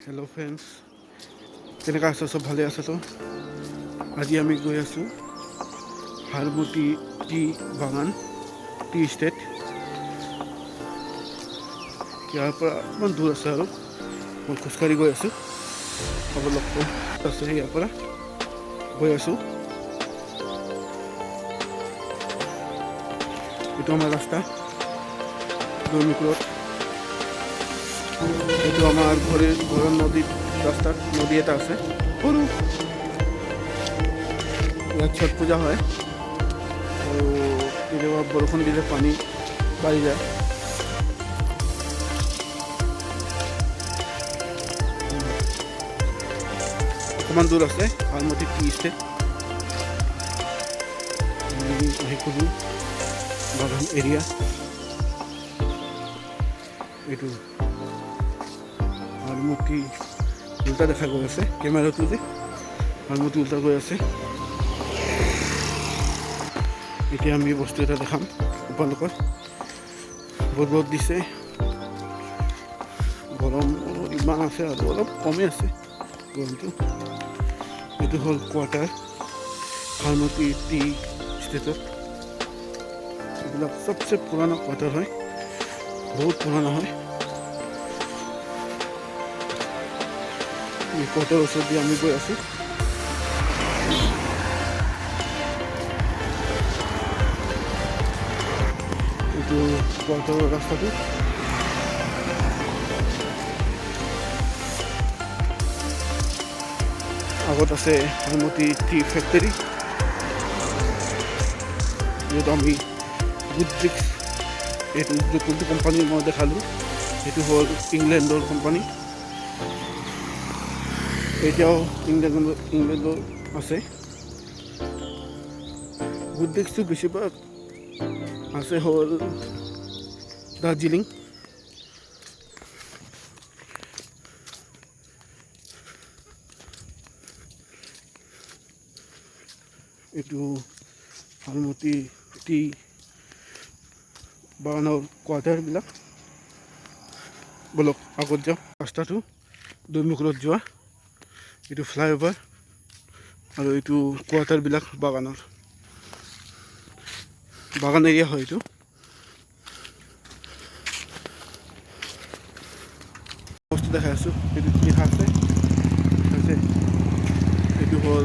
Hello friends केनेका आছো सब ভালে আছো তো আজি আমি গৈ আছো হারমুটি টি বাগান টি স্টেট ইয়াৰ পৰা ইমান দূৰ আছে আৰু মই খোজকাঢ়ি গৈ আছো অলপ আছে ইয়াৰ পৰা গৈ আছো এইটো আমাৰ ৰাস্তা দৈমিকৰত এইটো আমাৰ ঘৰৰ নদীত ৰাস্তাৰ নদী এটা আছে সৰু ইয়াত ছট পূজা হয় আৰু কেতিয়াবা বৰষুণ দিলে পানী বাঢ়ি যায় অকণমান দূৰ আছে হাৰমতি টি ষ্টেট আহিকো বাগান এৰিয়া এইটো হাৰমতি উল্টা দেখা গৈ আছে কেমেৰাটো যে হাৰমতি উল্টা গৈ আছে এতিয়া আমি বস্তু এটা দেখাম আপোনালোকৰ বহুত ৰ'দ দিছে গৰম ইমান আছে আৰু অলপ কমেই আছে গৰমটো এইটো হ'ল কোৱাৰ্টাৰ হাৰমতি টি ষ্টেটত এইবিলাক চবচে পুৰণা কোৱাৰ্টাৰ হয় বহুত পুৰণা হয় কোৱাৰ্টাৰ ওচৰত দি আমি গৈ আছোঁ এইটো কোৱাৰ্টাৰৰ ৰাস্তাটো আগত আছে হাৰমতি টি ফেক্টৰী য'ত আমি গুড্ৰিক্স এইটো কোনটো কোম্পানী মই দেখালোঁ সেইটো হ'ল ইংলেণ্ডৰ কোম্পানী এতিয়াও ইংলেণ্ডৰ আছে গুড্ৰিক্সটো বেছিভাগ আছে হ'ল দাৰ্জিলিং এইটো হাৰমতি টি বাগানৰ কোৱাৰ্টাৰবিলাক বলক আগত যাওঁ ৰাস্তাটো দৈমিকৰত যোৱা এইটো ফ্লাইঅভাৰ আৰু এইটো কোৱাৰ্টাৰবিলাক বাগানৰ বাগান এৰিয়া হয় এইটো বস্তু দেখাই আছোঁ এইটো লিখা আছে এইটো হ'ল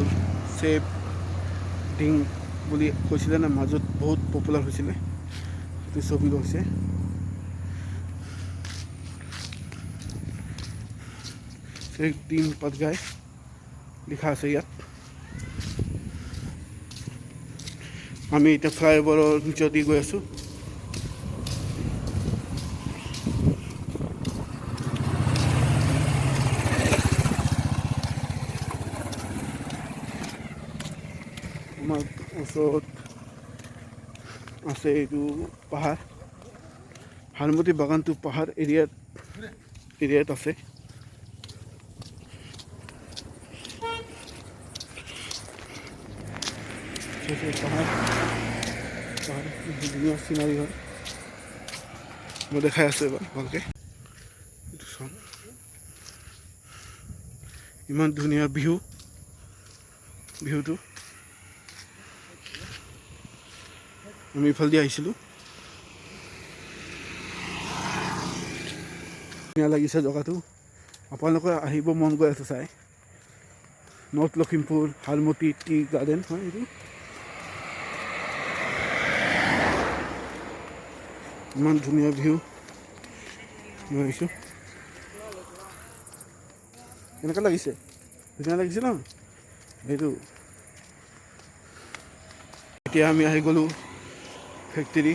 চেফ ডিং বুলি কৈছিলে না মাজত বহুত পপুলাৰ হৈছিলে এইটো ছবি লৈছে চেফ ডিং পাতগাই লিখা আছে ইয়াত আমি এতিয়া ফ্লাইঅভাৰৰ নিচেদি গৈ আছোঁ আমাৰ ওচৰত আছে এইটো পাহাৰ হাৰমতি বাগানটো পাহাৰ এৰিয়াত আছে পাহাৰ ধুনীয়া চিনাৰী হয় মই দেখাই আছোঁ এবাৰ ভালকৈ এইটো চাওঁ ইমান ধুনীয়া বিহুটো আমি ইফালেদি আহিছিলোঁ ধুনীয়া লাগিছে জেগাটো আপোনালোকে আহিব মন গৈ আছে চাই নৰ্থ লখিমপুৰ হাৰমতি টি গাৰ্ডেন হয় এইটো ইমান ধুনীয়া ভিউ মই আহিছোঁ কেনেকুৱা লাগিছে ধুনীয়া লাগিছে ন এইটো এতিয়া আমি আহি গ'লোঁ ফেক্টৰী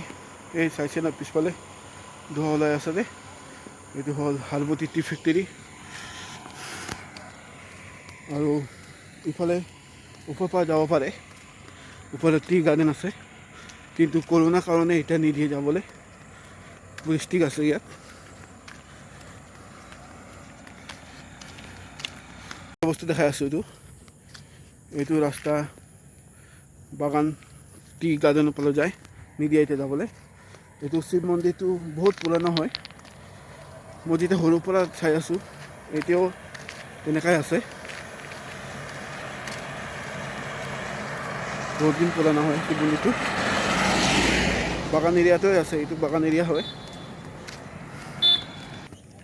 এই চাইছে না পিছফালে ধোঁৱা ওলাই আছে যে এইটো হ'ল হাৰমতি টি ফেক্টৰী আৰু ইফালে ওপৰৰ পৰা যাব পাৰে ওপৰত টি গাৰ্ডেন আছে কিন্তু কৰোণাৰ কাৰণে এতিয়া নিদিয়ে যাবলৈ পুলিষ্টিক আছে ইয়াত বস্তু দেখাই আছোঁ এইটো ৰাস্তা বাগান টি গাৰ্ডেনৰ পৰা যায় নিদিয়ে এতিয়া যাবলৈ এইটো শিৱ মন্দিৰটো বহুত পুৰণা হয় মই যেতিয়া সৰুৰ পৰা চাই আছোঁ এতিয়াও তেনেকাই আছে। বহুত দিন পুৰণা হয় এইটো বুলিটো। বাগান এৰিয়াতে আছে, এইটো বাগান এৰিয়া হয়।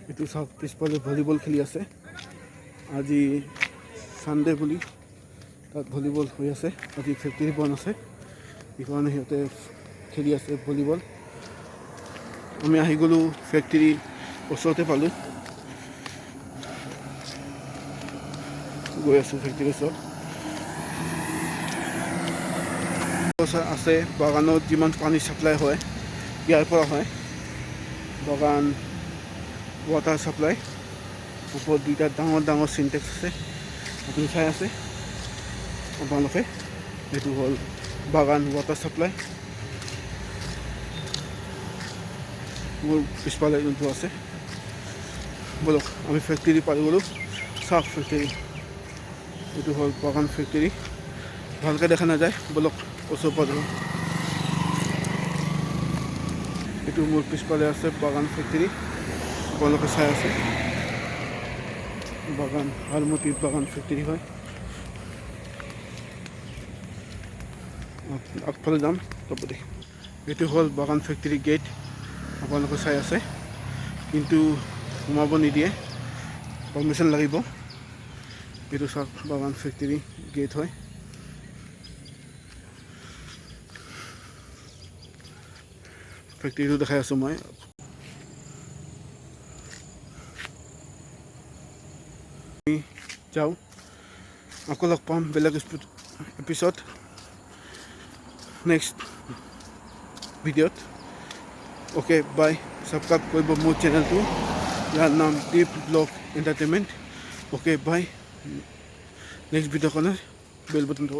এইটো চাওক পিছফালে ভলীবল খেলি আছে। আজি ছানডে বুলি তাত ভলীবল হৈ আছে। আজি ফেক্টৰী বন্ধ আছে, সেইকাৰণে সিহঁতে খেলি আছে ভলীবল। আমি আহি গ'লোঁ ফেক্টৰী ওচৰতে পালোঁ। গৈ আছোঁ ফেক্টৰীৰ ওচৰত। আছে বাগানত যিমান পানী ছাপ্লাই হয় ইয়াৰ পৰা হয়। বাগান ৱাটাৰ ছাপ্লাই ওপৰত দুইটা ডাঙৰ ডাঙৰ চিনটেক্স আছে, আপুনি চাই আছে আপোনালোকে। এইটো হ'ল বাগান ৱাটাৰ ছাপ্লাই। মোৰ পিছফালে যোনটো আছে, বলক আমি ফেক্টৰী পাই গ'লোঁ। চাওক ফেক্টৰী, এইটো হ'ল বাগান ফেক্টৰী। ভালকৈ দেখা নাযায়, বলক ওচৰৰ পৰা যাওঁ। এইটো মোৰ পিছফালে আছে বাগান ফেক্টৰী, আপোনালোকে চাই আছে। বাগান হাৰমতি বাগান ফেক্টৰী হয়। আগফালে যাম তব দেখি। এইটো হ'ল বাগান ফেক্টৰী গেট, আপোনালোকে চাই আছে। কিন্তু সোমাব নিদিয়ে, পাৰ্মিশ্যন লাগিব। এইটো চাওক বাগান ফেক্টৰী গেট হয়। ফেক্টৰীটো দেখাই আছোঁ মই। যাওঁ, আকৌ লগ পাম বেলেগ এপিছড নেক্সট ভিডিঅ'ত। Okay bye. ছাবস্ক্ৰাইব কৰিব মোৰ চেনেলটো, ইয়াৰ নাম deep blog entertainment. Okay bye. Next video' কাৰণে বেল বটনটো